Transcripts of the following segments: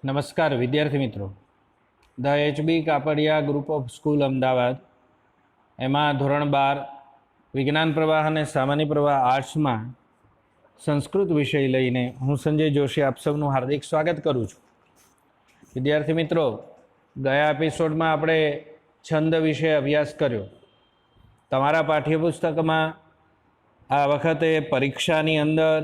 નમસ્કાર વિદ્યાર્થી મિત્રો, the HB Kapadia group of school Ahmedabad એમાં ધોરણ 12 વિજ્ઞાન પ્રવાહ અને સામાન્ય પ્રવાહ આર્ટ્સમાં સંસ્કૃત વિષય લઈને હું સંજય જોશી આપ સૌનું હાર્દિક સ્વાગત કરું છું. વિદ્યાર્થી મિત્રો, ગયા એપિસોડમાં આપણે છંદ વિશે અભ્યાસ કર્યો. તમારા પાઠ્યપુસ્તકમાં આ વખતે પરીક્ષાની અંદર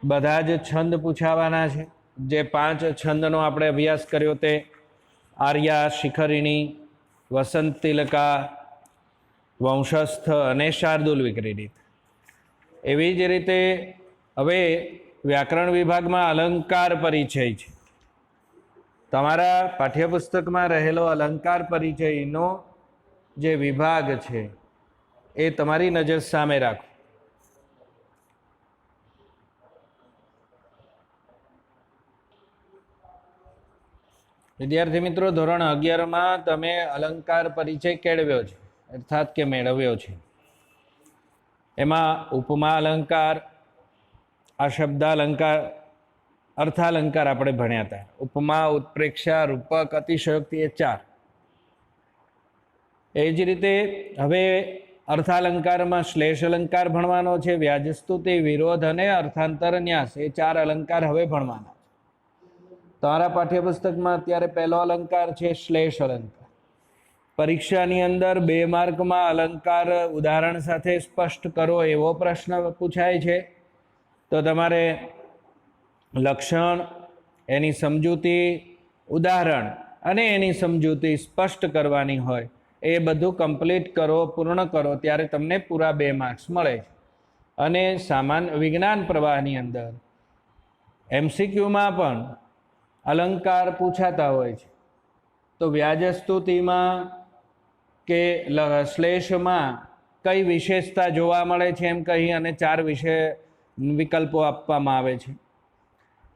બધા જ છંદ પૂછાવાના છે. જે 5 છંદનો આપણે અભ્યાસ કર્યો તે આર્યા, શિખરિણી, વસંત તિલકા, વંશસ્થ અને શાર્દુલ વિક્રીડિત. એવી જ રીતે હવે વ્યાકરણ વિભાગમાં અલંકાર પરિચય છે. તમારા પાઠ્યપુસ્તકમાં રહેલો અલંકાર પરિચયનો જે વિભાગ છે એ તમારી નજર સામે રાખો. વિદ્યાર્થી મિત્રો, ધોરણ 11માં તમે અલંકાર પરિચય કેળવ્યો છે, અર્થાત કે મેળવ્યો છે. એમાં ઉપમા અલંકાર, અશબ્દાલંકાર, અર્થાલંકાર આપણે ભણ્યા હતા. ઉપમા, ઉત્પ્રેક્ષા, રૂપક, અતિશયોક્તિ એ 4. એ જ રીતે હવે અર્થાલંકારમાં શ્લેષ અલંકાર ભણવાનો છે. વ્યાજસ્તુતિ, વિરોધ અને અર્થાંતર ન્યાસ એ 4 અલંકાર હવે ભણવાના. તમારા પાઠ્યપુસ્તકમાં અત્યારે પહેલો અલંકાર છે શ્લેષ અલંકાર. પરીક્ષાની અંદર 2 માર્કમાં અલંકાર ઉદાહરણ સાથે સ્પષ્ટ કરો એવો પ્રશ્ન પૂછાય છે. તો તમારે લક્ષણ, એની સમજૂતી, ઉદાહરણ અને એની સમજૂતી સ્પષ્ટ કરવાની હોય. એ બધું કમ્પ્લીટ કરો, પૂર્ણ કરો, ત્યારે તમને પૂરા 2 માર્ક્સ મળે છે. અને સામાન્ય વિજ્ઞાન પ્રવાહની અંદર એમસીક્યુમાં પણ અલંકાર પૂછાતા હોય છે. તો વ્યાજસ્તુતિમાં કે શ્લેષમાં કઈ વિશેષતા જોવા મળે છે એમ કહી અને 4 વિકલ્પો આપવામાં આવે છે.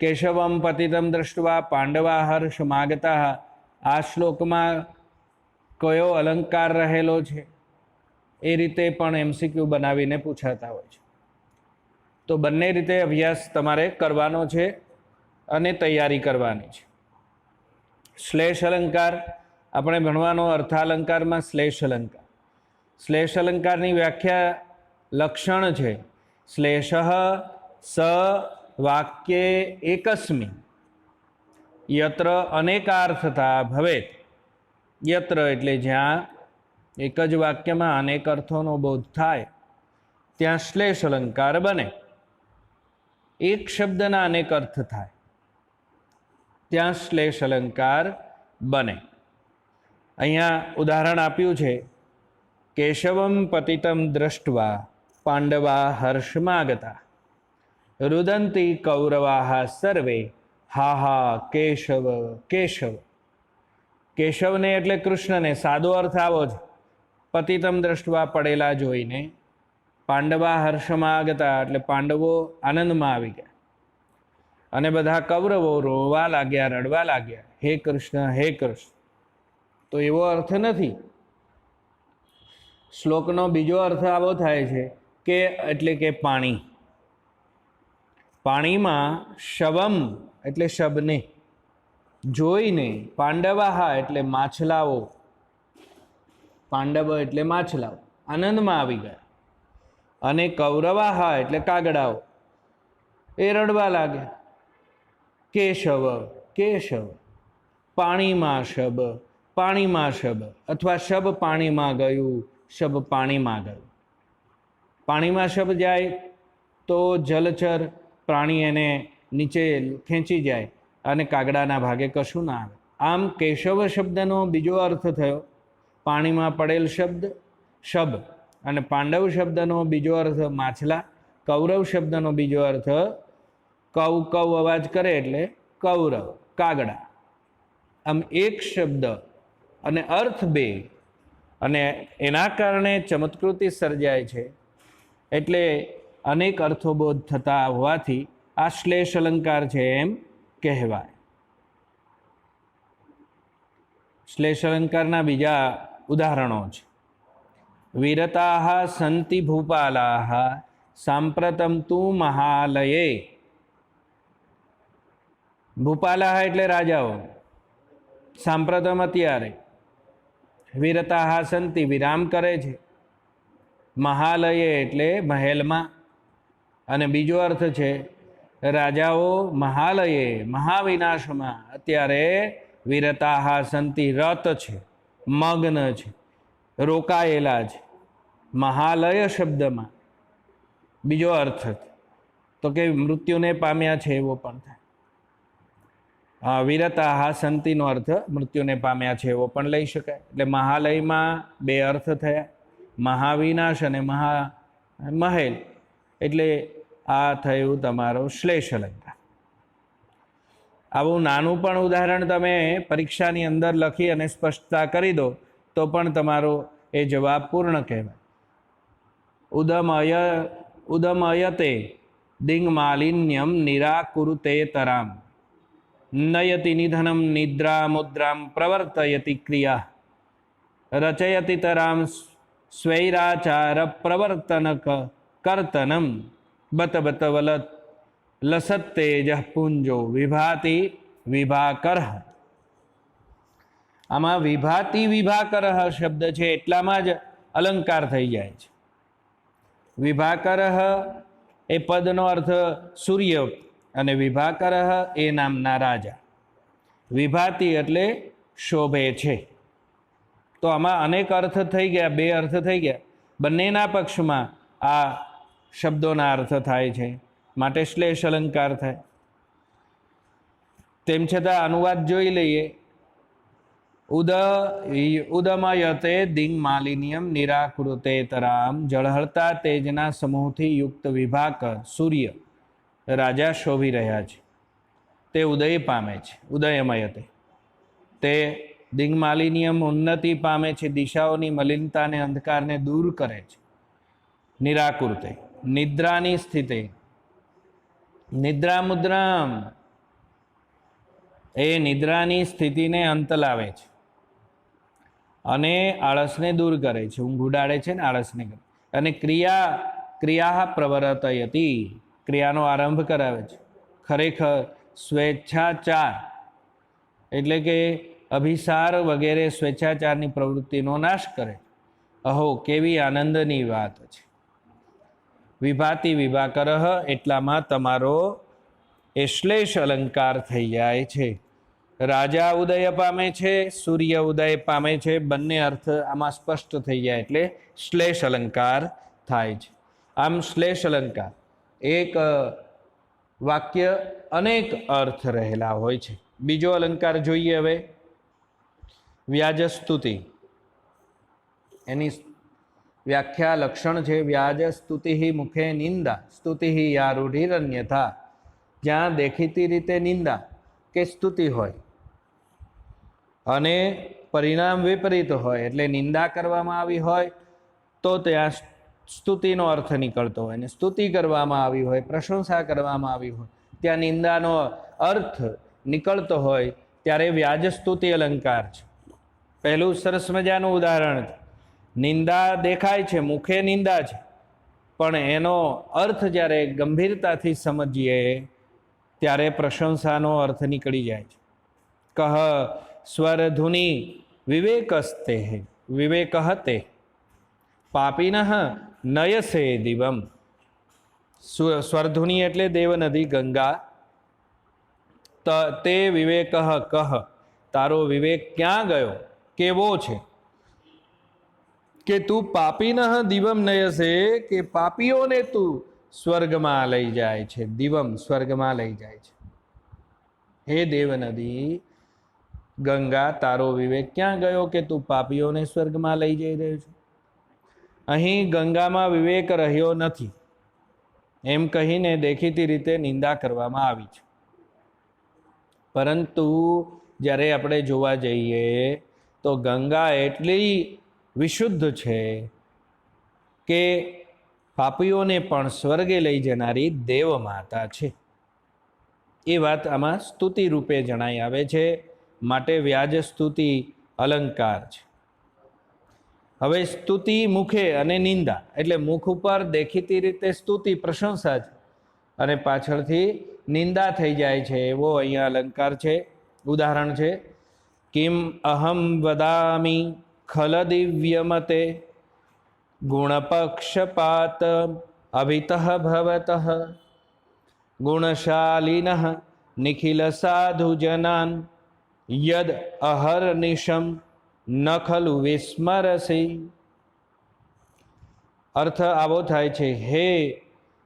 કેશવમ પતિતમ દ્રષ્ટવા પાંડવા હર્ષ માગતા. આ શ્લોકમાં કયો અલંકાર રહેલો છે એ રીતે પણ એમસીક્યુ બનાવીને પૂછાતા હોય છે. તો બંને રીતે અભ્યાસ તમારે કરવાનો છે અને તૈયારી કરવાની છે. શ્લેષ અલંકાર આપણે ભણવાનો. અર્થાલંકારમાં શ્લેષ અલંકાર. શ્લેષ અલંકારની વ્યાખ્યા લક્ષણ છે. શ્લેષ સ વાક્યે એકસ્મિ યત્ર અનેકાર્થતા ભવેત. યત્ર એટલે જ્યાં એક જ વાક્યમાં અનેક અર્થોનો બોધ થાય ત્યાં શ્લેષ અલંકાર બને. એક શબ્દના અનેક અર્થ થાય ત્યાં શ્લેષ અલંકાર બને. અહીંયા ઉદાહરણ આપ્યું છે, કેશવમ પતિતમ દ્રષ્ટવા પાંડવા હર્ષમાગતા રુદંતી કૌરવાહ સર્વે હા હા કેશવ કેશવ. કેશવને એટલે કૃષ્ણને સાદો અર્થ આવો છે. પતિતમ દ્રષ્ટવા પડેલા જોઈને, પાંડવા હર્ષમાગતા એટલે પાંડવો આનંદમાં આવી ગયા અને બધા કૌરવો રોવા લાગ્યા, રડવા લાગ્યા, હે કૃષ્ણ હે કૃષ્ણ. તો એવો અર્થ નથી. શ્લોકનો બીજો અર્થ આવો થાય છે કે એટલે કે પાણી. પાણીમાં શવમ એટલે શબને જોઈને, પાંડવાહા એટલે માછલાઓ, પાંડવ એટલે માછલાઓ આનંદમાં આવી ગયા, અને કૌરવાહા એટલે કાગડાઓ એ રડવા લાગ્યા. કેશવ કેશવ, પાણીમાં શબ, પાણીમાં શબ, અથવા શબ પાણીમાં ગયું, શબ પાણીમાં ગયું. પાણીમાં શબ જાય તો જલચર પ્રાણી એને નીચે ખેંચી જાય અને કાગડાના ભાગે કશું ના આવે. આમ કેશવ શબ્દનો બીજો અર્થ થયો પાણીમાં પડેલ શબ્દ શબ, અને પાંડવ શબ્દનો બીજો અર્થ માછલા, કૌરવ શબ્દનો બીજો અર્થ કૌ કૌ અવાજ કરે એટલે કૌરવ, કાગડા. આમ એક શબ્દ અને અર્થ 2, અને એના કારણે ચમત્કૃતિ સર્જાય છે. એટલે અનેક અર્થોબોધ થતા હોવાથી આ શ્લેષ અલંકાર છે એમ કહેવાય. શ્લેષ અલંકારના બીજા ઉદાહરણો છે. વિરતાઃ સંતિ ભૂપાલાઃ સાંપ્રતમ તુ મહાલયે ભૂપાલાહ એટલે રાજાઓ, સાંપ્રતમ અત્યારે, વિરતાહ સંતિ વિરામ કરે છે, મહાલયે એટલે મહેલમાં, અને બીજો અર્થ છે રાજાઓ મહાલયે મહાવિનાશમાં અત્યારે વિરતાહ સંતિ રત છે, મગ્ન છે, રોકાયેલા છે. મહાલય શબ્દમાં બીજો અર્થ તો કે મૃત્યુને પામ્યા છે એવો પણ થાય. વિરતાહ સંતિનો અર્થ મૃત્યુને પામ્યા છે એવો પણ લઈ શકાય. એટલે મહાલયમાં બે અર્થ થયા, મહાવિનાશ અને મહેલ. એટલે આ થયું તમારો શ્લેષ અલંકાર. આવું નાનું પણ ઉદાહરણ તમે પરીક્ષાની અંદર લખી અને સ્પષ્ટતા કરી દો તો પણ તમારો એ જવાબ પૂર્ણ કહેવાય. ઉદમયતે દિંગ માલિન્યમ નિરાકુરુતે તરામ નયતિ નિધનમ નિદ્રા મુદ્રામ પ્રવર્તયતિ ક્રિયા રચયતિ તરામ સ્વૈરાચાર પ્રવર્તન કર્તનમ બત બત વલત લસત્તેજ પુંજો વિભાતિ વિભાકર. આમાં વિભાતિ વિભાકર શબ્દ છે એટલામાં જ અલંકાર થઈ જાય છે. વિભાકર એ પદનો અર્થ સૂર્ય અને વિભાકર એ નામના રાજા. વિભાતિ એટલે શોભે છે. તો આમાં અનેક અર્થ થઈ ગયા, બે અર્થ થઈ ગયા. બંનેના પક્ષમાં આ શબ્દોના અર્થ થાય છે, માટે શ્લેષ અલંકાર થાય. તેમ છતાં અનુવાદ જોઈ લઈએ. ઉદમયતે દિંગ માલિન્યમ નિરાકૃતે તરામ. જળહળતા તેજના સમૂહથી યુક્ત વિભાકર સૂર્ય રાજા શોભી રહ્યા છે, તે ઉદય પામે છે. ઉદયમયતે તે દિંગ માલિન્યમ ઉન્નતિ પામે છે, દિશાઓની મલિનતાને અંધકારને દૂર કરે છે. નિરાકૃતે નિદ્રાની સ્થિતિ, નિદ્રા મુદ્રામ એ નિદ્રાની સ્થિતિને અંત લાવે છે અને આળસને દૂર કરે છે. ઊંઘ ઉડાડે છે ને આળસને કરે. અને ક્રિયા પ્રવર્તયતી ક્રિયાનો આરંભ કરાવે છે. ખરેખર સ્વેચ્છાચાર એટલે કે અભિસાર વગેરે સ્વેચ્છાચારની પ્રવૃત્તિનો નાશ કરે. અહો કેવી આનંદની વાત છે. વિભાતિ વિભાકર એટલામાં તમારો એ શ્લેષ અલંકાર થઈ જાય છે. રાજા ઉદય પામે છે, સૂર્ય ઉદય પામે છે, બંને અર્થ આમાં સ્પષ્ટ થઈ જાય એટલે શ્લેષ અલંકાર થાય છે. આમ શ્લેષ અલંકાર એક વાક્ય અનેક અર્થ રહેલા હોય છે. બીજો અલંકાર જોઈએ હવે, વ્યાજસ્તુતિ. એની વ્યાખ્યા લક્ષણ છે વ્યાજ સ્તુતિ મુખે નિંદા સ્તુતિ યા રૂઢિરન્યથા. જ્યાં દેખીતી રીતે નિંદા કે સ્તુતિ હોય અને પરિણામ વિપરીત હોય, એટલે નિંદા કરવામાં આવી હોય તો ત્યાં સ્તુતિનો અર્થ નીકળતો હોય, અને સ્તુતિ કરવામાં આવી હોય, પ્રશંસા કરવામાં આવી હોય, ત્યાં નિંદાનો અર્થ નીકળતો હોય ત્યારે વ્યાજ સ્તુતિ અલંકાર છે. પહેલું સરસ મજાનું ઉદાહરણ છે. નિંદા દેખાય છે, મુખે નિંદા છે, પણ એનો અર્થ જ્યારે ગંભીરતાથી સમજીએ ત્યારે પ્રશંસાનો અર્થ નીકળી જાય છે. કહ સ્વરધુનિ વિવેકસ્તે વિવેકહતે પાપિનઃ નયસે દિવમ. સ્વરધુનિ એટલે દેવનદી ગંગા. તે વિવેકઃ કહ, તારો વિવેક ક્યાં ગયો, કેવો છે, કે તું પાપીનઃ દિવમ નયસે, કે પાપીઓને તું સ્વર્ગમાં લઈ જાય છે. દિવમ સ્વર્ગમાં લઈ જાય છે. હે દેવનદી ગંગા, તારો વિવેક ક્યાં ગયો કે તું પાપીઓને સ્વર્ગમાં લઈ જઈ રહ્યો છે. અહીં ગંગામાં વિવેક રહ્યો નથી એમ કહીને દેખીતી રીતે નિંદા કરવામાં આવી છે. પરંતુ જ્યારે આપણે જોવા જઈએ તો ગંગા એટલી વિશુદ્ધ છે કે પાપીઓને પણ સ્વર્ગે લઈ જનારી દેવ માતા છે. એ વાત આમાં સ્તુતિ રૂપે જણાઈ આવે છે, માટે વ્યાજ સ્તુતિ અલંકાર છે. હવે સ્તુતિ મુખે અને નિંદા એટલે મુખ ઉપર દેખીતી રીતે સ્તુતિ પ્રશંસા છે, અને પાછળથી નિંદા થઈ જાય છે એવો અહીંયા અલંકાર છે, ઉદાહરણ છે. કિમ અહમ વદામી ખલ દિવ્યમતે ગુણપક્ષપાત અભિતઃ ભવતઃ ગુણશાલિનઃ નિખિલ સાધુજનાન યદ અહર્નિશમ ન ખલુ વિસ્મરસી. અર્થ આવો થાય છે, હે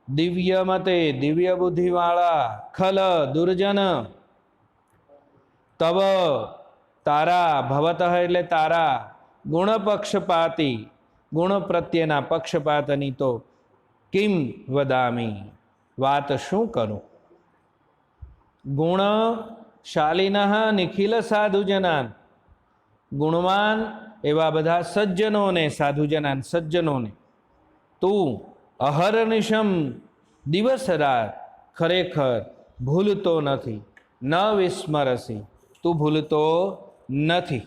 દિવ્ય મતે, દિવ્ય બુદ્ધિવાળા, ખલ દુર્જન, તવ તારા, ભવતઃ એટલે તારા, ગુણ પક્ષપાતી ગુણ પ્રત્યેના પક્ષપાતની તો કિમ વદામી વાત શું કરું. ગુણશાલિનઃ નિખિલ સાધુજનાન ગુણવાન એવા બધા સજ્જનોને, સાધુજનાન સજ્જનોને તું અહર્નિશમ દિવસ રાત ખરેખર ભૂલતો નથી, ન વિસ્મરસી તું ભૂલતો નથી.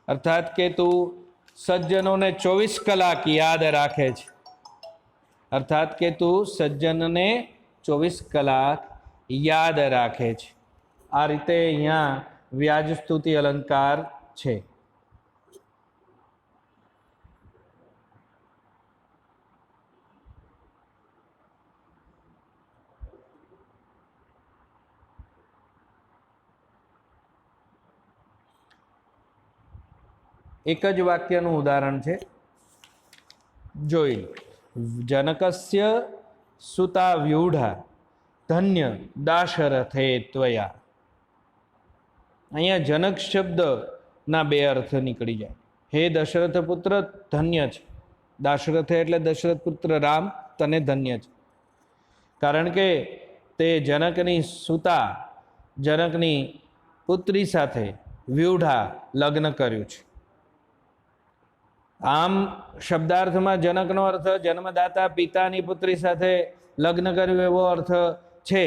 અર્થાત કે તું સજ્જનોને 24 કલાક યાદ રાખે છે. અર્થાત કે તું સજ્જનને 24 કલાક યાદ રાખે છે. આ રીતે અહીંયા વ્યાજ સ્તુતિ અલંકાર છે. એક જ વાક્યનું ઉદાહરણ છે, જોઈ. જનકસ્ય સુતા વ્યુઢા ધન્ય દાશરથે ત્વયા. અહીંયા જનક શબ્દના બે અર્થ નીકળી જાય. હે દશરથ પુત્ર ધન્ય છે. દાશરથે એટલે દશરથ પુત્ર રામ, તને ધન્ય છે. કારણ કે તે જનકની સુતા, જનકની પુત્રી સાથે વ્યુઢા લગ્ન કર્યું છે. આમ શબ્દાર્થમાં જનકનો અર્થ જન્મદાતા પિતાની પુત્રી સાથે લગ્ન કર્યું એવો અર્થ છે,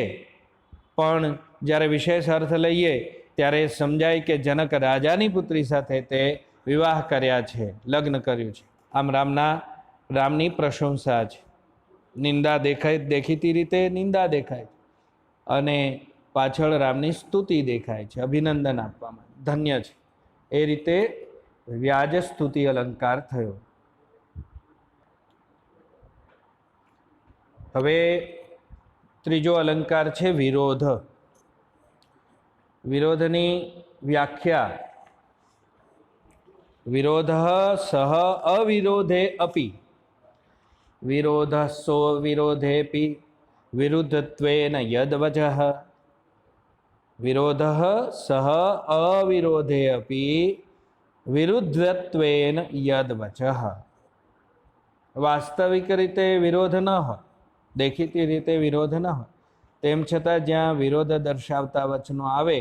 પણ જ્યારે વિશેષ અર્થ લઈએ ત્યારે સમજાય કે જનક રાજાની પુત્રી સાથે તે વિવાહ કર્યા છે, લગ્ન કર્યું છે. આમ રામની પ્રશંસા છે. નિંદા દેખીતી રીતે નિંદા દેખાય અને પાછળ રામની સ્તુતિ દેખાય છે, અભિનંદન આપવામાં ધન્ય છે. એ રીતે વ્યાજ સ્તુતિ અલંકાર થયો. હવે ત્રીજો અલંકાર છે વિરોધ. વિરોધની વ્યાખ્યા: વિરોધ સહ અવિરોધે અપી વિરોધ સો વિરોધેપી વિરુદ્ધત્વેન યદ્વચઃ. વિરોધ સહ અવિરોધે અપી વિરુદ્ધત્વેન યદ્વચઃ. વાસ્તવિક રીતે વિરોધ ન હોય, દેખીતી રીતે વિરોધ ન હોય, તેમ છતાં જ્યાં વિરોધ દર્શાવતા વચનો આવે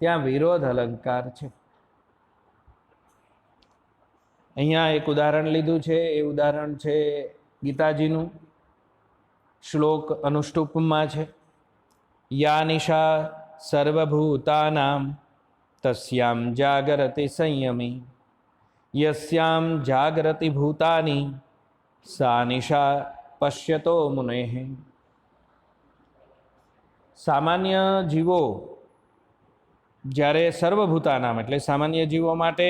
ત્યાં વિરોધ અલંકાર છે. અહીંયા એક ઉદાહરણ લીધું છે. એ ઉદાહરણ છે ગીતાજીનું, શ્લોક અનુષ્ટુપમાં છે. યા નિશા સર્વભૂતાનામ તસ્યામ જાગરતિ સંયમી યસ્યામ જાગરતિ ભૂતાની સા નિશા પશ્યતો મુનેઃ. સામાન્ય જીવો જ્યારે સર્વભૂતાનામ એટલે સામાન્ય જીવો માટે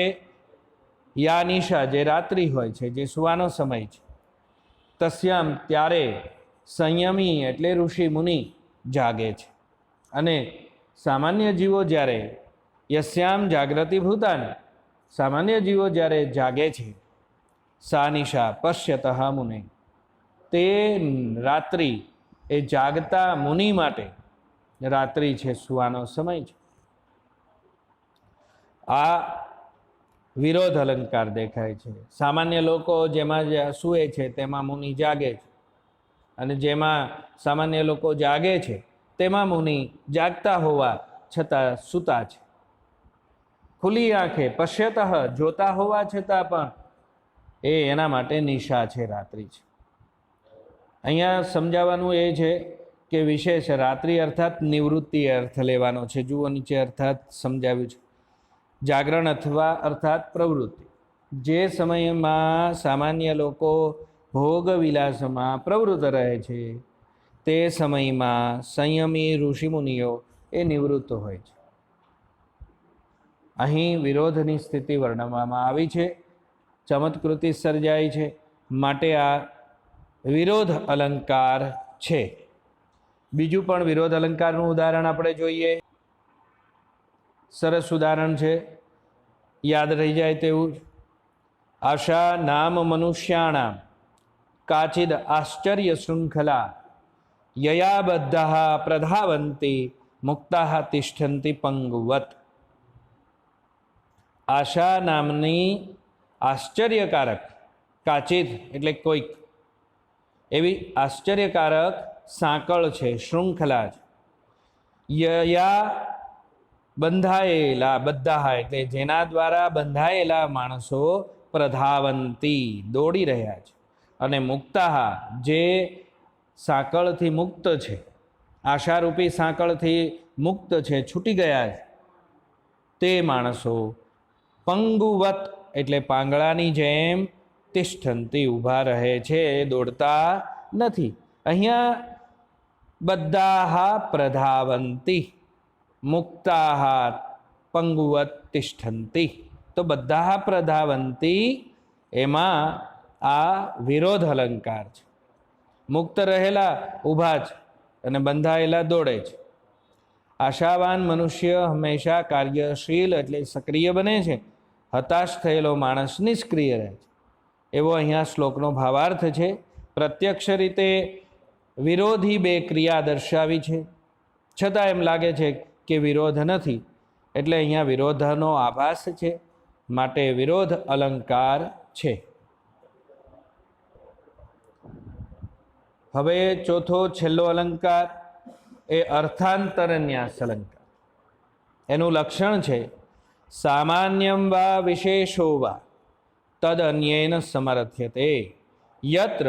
યા નિશા જે રાત્રિ હોય છે, જે સુવાનો સમય છે, તસ્યામ ત્યારે સંયમી એટલે ઋષિ મુનિ જાગે છે. અને સામાન્ય જીવો જ્યારે યસ્યામ જાગૃતિ ભૂતાની સામાન્ય જીવો જ્યારે જાગે છે, સા નિશા પશ્યતઃ મુનિ તે રાત્રિ એ જાગતા મુનિ માટે રાત્રિ છે, સુવાનો સમય છે. આ વિરોધ અલંકાર દેખાય છે. સામાન્ય લોકો જેમાં સૂએ છે તેમાં મુનિ જાગે છે, અને જેમાં સામાન્ય લોકો જાગે છે તેમાં મુનિ જાગતા હોવા છતાં સૂતા છે. ખુલ્લી આંખે પશ્યતઃ જોતા હોવા છતાં પણ એ એના માટે નિશા છે, રાત્રિ છે. અહીંયા સમજાવવાનું એ છે કે વિશેષ રાત્રિ અર્થાત નિવૃત્તિ અર્થ લેવાનો છે. જુઓ નીચે અર્થાત સમજાવ્યું છે. જાગરણ અથવા અર્થાત પ્રવૃત્તિ. જે સમયમાં સામાન્ય લોકો ભોગ વિલાસમાં પ્રવૃત્ત રહે છે તે સમયમાં સંયમી ઋષિમુનિઓ એ નિવૃત્ત હોય છે. અહીં વિરોધની સ્થિતિ વર્ણવવામાં આવી છે. ચમત્કૃતિ સર્જાય છે, માટે આ વિરોધ અલંકાર છે. બીજું પણ વિરોધ અલંકારનું ઉદાહરણ આપણે જોઈએ. સરસ ઉદાહરણ છે, યાદ રહી જાય તેવું. આશા નામ મનુષ્યાણામ કાચિદ આશ્ચર્ય શૃંખલા યયા બદ્ધાઃ પ્રધાવંતી મુક્તાઃ તિષ્ઠન્તિ પંગુવત. આશા નામની આશ્ચર્યકારક, કાચિદ એટલે કોઈક, એવી આશ્ચર્યકારક સાંકળ છે, શૃંખલા છે. યયા બંધાયેલા, બદ્ધાઃ એટલે જેના દ્વારા બંધાયેલા માણસો પ્રધાવંતી દોડી રહ્યા છે, અને મુક્તાઃ જે સાંકળથી મુક્ત છે, આશારૂપી સાંકળથી મુક્ત છે, છૂટી ગયા છે, તે માણસો પંગુવત એટલે પાંગળાની જેમ તિષ્ઠંતી ઊભા રહે છે, દોડતા નથી. અહીંયા બદ્ધાઃ પ્રધાવંતી મુક્તાઃ પંગુવત તિષ્ઠંતી. તો બદ્ધાઃ પ્રધાવંતી એમાં આ વિરોધ અલંકાર છે. મુક્ત રહેલા ઊભા છે અને બંધાયેલા દોડે છે. આશાવાન મનુષ્ય હંમેશા કાર્યશીલ એટલે સક્રિય બને છે, હતાશ થયેલો માણસ નિષ્ક્રિય રહે છે, એવો અહીંયા શ્લોકનો ભાવાર્થ છે. પ્રત્યક્ષ રીતે વિરોધી બે ક્રિયા દર્શાવી છે, છતાં એમ લાગે છે કે વિરોધ નથી, એટલે અહીંયા વિરોધનો આભાસ છે, માટે વિરોધ અલંકાર છે. હવે ચોથો છેલ્લો અલંકાર એ અર્થાંતરન્યાસ અલંકાર. એનું લક્ષણ છે સામાન્યમ વા વિશેષો વા તદ અન્યેન સમર્થ્યતે યત્ર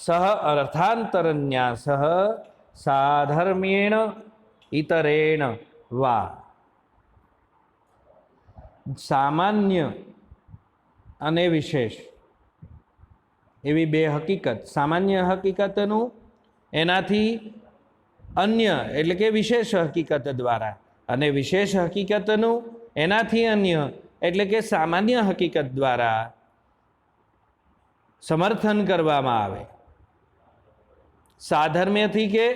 સહ અર્થાંતરન્યાસ સાધર્મ્યેણ ઇતરેણ વા. સામાન્ય અને વિશેષ એવી બે હકીકત. સામાન્ય હકીકતનું એનાથી અન્ય એટલે કે વિશેષ હકીકત દ્વારા, અને વિશેષ હકીકતનું એનાથી અન્ય એટલે કે સામાન્ય હકીકત દ્વારા સમર્થન કરવામાં આવે. સાધર્મ્યથી કે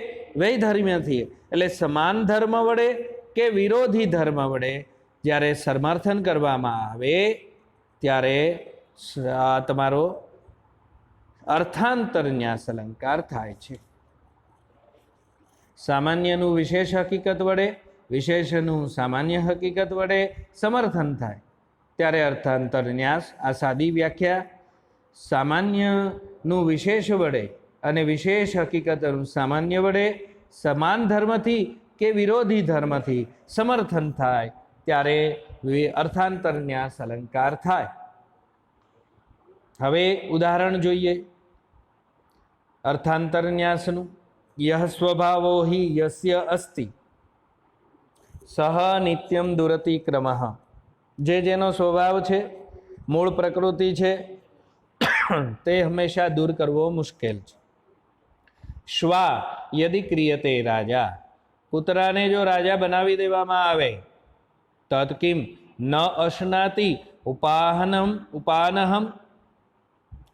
વૈધર્મ્યથી એટલે સમાન ધર્મ વડે કે વિરોધી ધર્મ વડે જ્યારે સમર્થન કરવામાં આવે ત્યારે આ તમારો અર્થાંતરન્યાસ અલંકાર થાય છે. સામાન્યનું વિશેષ હકીકત વડે, વિશેષનું સામાન્ય હકીકત વડે સમર્થન થાય ત્યારે અર્થાંતરન્યાસ. આ સાદી વ્યાખ્યા. સામાન્યનું વિશેષ વડે અને વિશેષ હકીકતનું સામાન્ય વડે સમાન ધર્મથી કે વિરોધી ધર્મથી સમર્થન થાય ત્યારે અર્થાંતરન્યાસ અલંકાર થાય. હવે ઉદાહરણ જોઈએ અર્થાંતરન્યાસનું. યહ સ્વભાવો હિ યસ્ય અસ્તિ સહ નિત્યમ દુરતિ ક્રમઃ. જે જેનો સ્વભાવ છે, મૂળ પ્રકૃતિ છે, તે હંમેશા દૂર કરવો મુશ્કેલ છે. શ્વા યદિ ક્રિયતે રાજા. કૂતરાને જો રાજા બનાવી દેવામાં આવે તદ કિમ ન અશ્નાતિ ઉપાનહમ.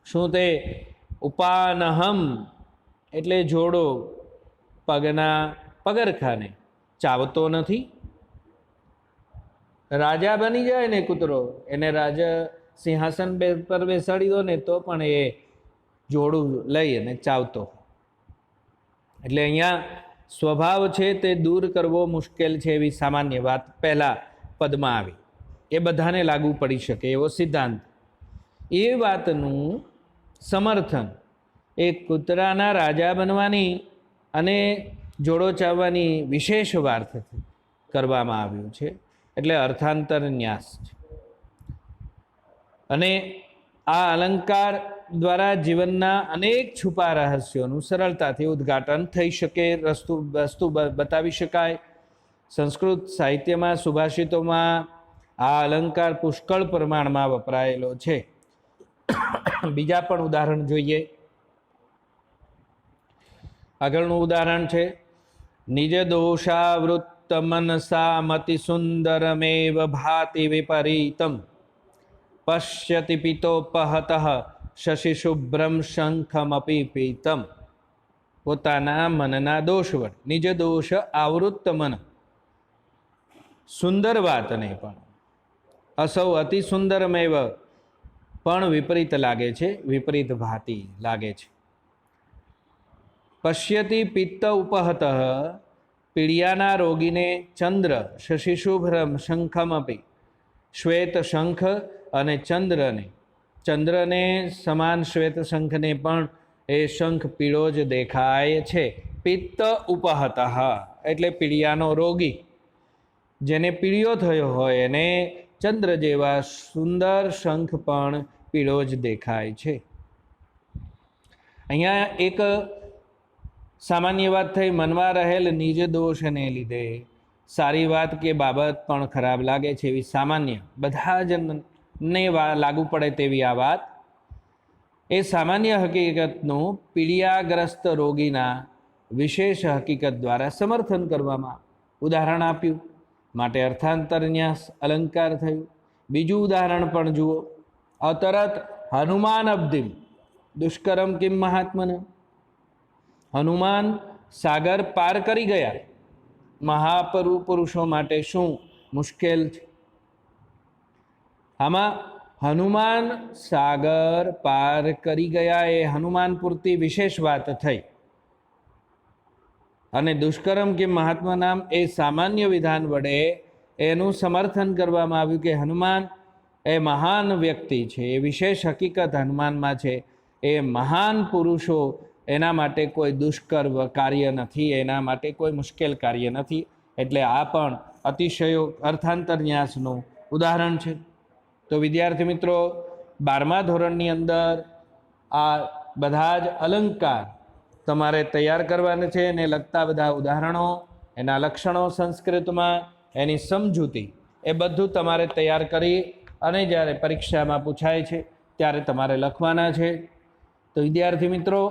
શું તે ઉપાનહમ એટલે જોડો, પગના પગરખાને ચાવતો નથી? રાજા બની જાય ને કૂતરો, એને રાજા સિંહાસન પર બેસાડી દો ને તો પણ એ જોડું લઈ અને ચાવતો. એટલે અહીંયા સ્વભાવ છે તે દૂર કરવો મુશ્કેલ છે એવી સામાન્ય વાત પહેલા પદમાં આવી. એ બધાને લાગુ પડી શકે એવો સિદ્ધાંત. એ વાતનું સમર્થન એ કૂતરાના રાજા બનવાની અને જોડો ચાવવાની વિશેષ વાર્થથી કરવામાં આવ્યું છે, એટલે અર્થાંતરન્યાસ છે. અને આ અલંકાર દ્વારા જીવનના અનેક છુપા રહસ્યોનું સરળતાથી ઉદ્ઘાટન થઈ શકે, વસ્તુ બતાવી શકાય. સંસ્કૃત સાહિત્યમાં, સુભાષિતોમાં આ અલંકાર પુષ્કળ પ્રમાણમાં વપરાયેલો છે. બીજા પણ ઉદાહરણ જોઈએ. આગળનું ઉદાહરણ છે નિજ દોષાવૃત્ત મનસા મતિ સુંદરમેવ ભાતિ વિપરીતમ પશ્યતિ પિતોપહત શશી શુભ્રમ શંખમપી પીતમ. પોતાના મનના દોષ વડે નિજ દોષ આવૃત્ત મન, સુંદર વાતને પણ અસૌ અતિ સુંદરમેવ પણ વિપરીત લાગે છે, વિપરીત ભાતિ લાગે છે. પશ્યતિ પિત્ત ઉપહત, પીડિયાના રોગીને ચંદ્ર શશિશુભ્રમ શંખમપી, શ્વેત શંખ અને ચંદ્રને સમાન શ્વેત શંખને પણ એ શંખ પીળો જ દેખાય છે. પિત્ત ઉપહત એટલે પીડિયાનો રોગી, જેને પીળિયો થયો હોય એને ચંદ્ર જેવા સુંદર શંખ પણ પીળો જ દેખાય છે. અહીંયા એક સામાન્ય વાત થઈ, મનમાં રહેલ નિજ દોષને લીધે સારી વાત કે બાબત પણ ખરાબ લાગે છે એવી સામાન્ય બધા જ ને લાગુ પડે તેવી આ વાત એ સામાન્ય હકીકતનું પીડિયાગ્રસ્ત રોગીના વિશેષ હકીકત દ્વારા સમર્થન કરવામાં ઉદાહરણ આપ્યું, માટે અર્થાંતર ન્યાસ અલંકાર થયું. બીજું ઉદાહરણ પણ જુઓ. અતરત હનુમાન અબ્ધિમ દુષ્કરમ કિમ મહાત્મન. હનુમાન સાગર પાર કરી ગયા, મહાપુરુષો માટે શું મુશ્કેલ છે. આમાં હનુમાન સાગર પાર કરી ગયા એ હનુમાન પૂરતી વિશેષ વાત થઈ, અને દુષ્કર્મ કે મહાત્મા નામ એ સામાન્ય વિધાન વડે એનું સમર્થન કરવામાં આવ્યું કે હનુમાન એ મહાન વ્યક્તિ છે, એ વિશેષ હકીકત હનુમાનમાં છે, એ મહાન પુરુષો એના માટે કોઈ દુષ્કર કાર્ય નથી, એના માટે કોઈ મુશ્કેલ કાર્ય નથી. એટલે આ પણ અતિશયો અર્થાંતરન્યાસનું ઉદાહરણ છે. તો વિદ્યાર્થી મિત્રો, 12મા ધોરણની અંદર આ બધા જ અલંકાર તમારે તૈયાર કરવાના છે, એને લગતા બધા ઉદાહરણો, એના લક્ષણો સંસ્કૃતમાં, એની સમજૂતી, એ બધું તમારે તૈયાર કરી અને જ્યારે પરીક્ષામાં પૂછાય છે ત્યારે તમારે લખવાના છે. તો વિદ્યાર્થી મિત્રો,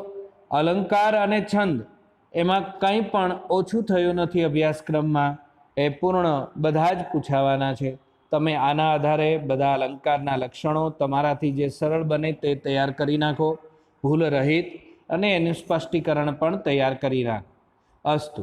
અલંકાર અને છંદ એમાં કંઈ પણ ઓછું થયું નથી અભ્યાસક્રમમાં, એ પૂર્ણ બધા જ પૂછાવાના છે. તમે આના આધારે બધા અલંકારના લક્ષણો તમારાથી જે સરળ બને તે તૈયાર કરી નાખો, ભૂલ રહિત, અને એનું સ્પષ્ટીકરણ પણ તૈયાર કરી નાખો. અસ્તુ.